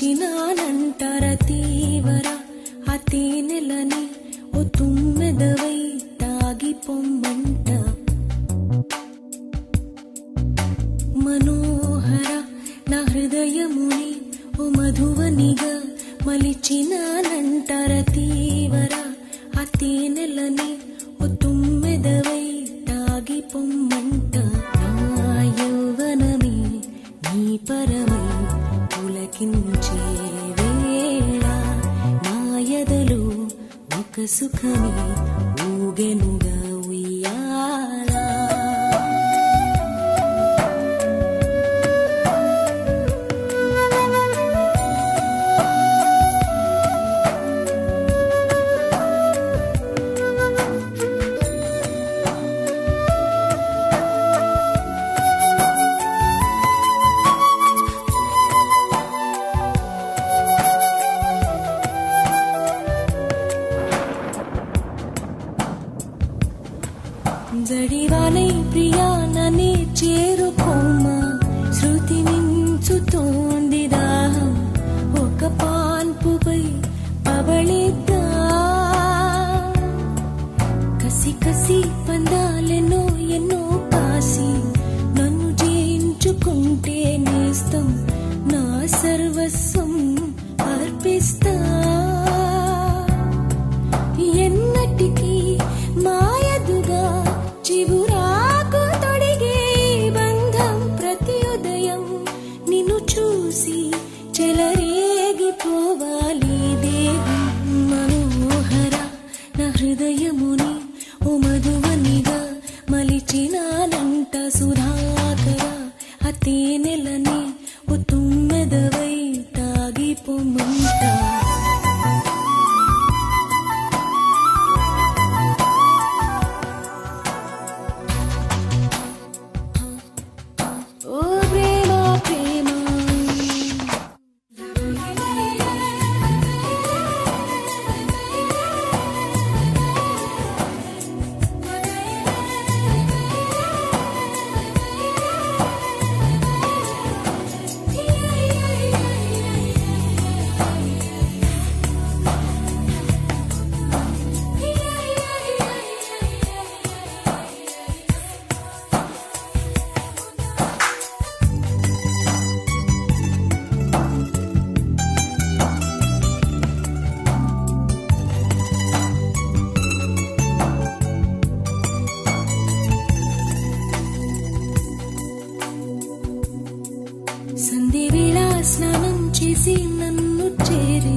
మలిచినానంటార తీవర ఆ తేనెలని ఓ తుమ్మెదవై తాగి పొమ్మంట మనోహర నా హృదయముని ఓ మధువనిగా మలిచినానంటార తీవర ఆ తేనెలని ఓ తుమ్మెదవై తాగి పొమ్మంట నా యౌవనమే నీ పరమై పులకించే వేళ నా ఎదలో ఒక సుఖమే ఊగెనుగా ఉయ్యాలా జడివాలై ప్రియా నన్నే చేరుకోమా శృతి మించుతోంది దాహం ఒక పాన్పుపై పవళిద్దా కసి కసి పందాలెన్నో ఎన్నో కాసి నన్ను జయించుకుంటే నేస్తం నా సర్వస్వం అర్పిస్తా ఎన్నటికీ మాయదుగా చిగురాకు తొడిగే బంధం ప్రతి ఉదయం నిన్ను చూసి చెలరేగిపోవాలి దేహం మనోహర నా హృదయముని ఓ మధువనిగా మలిచినానంట సుధాకర ఆ తేనెలని ఓ తుమ్మెదవై తాగి పొమ్మంట సంధ్య వేళ స్నానం చేసి నన్ను చేరే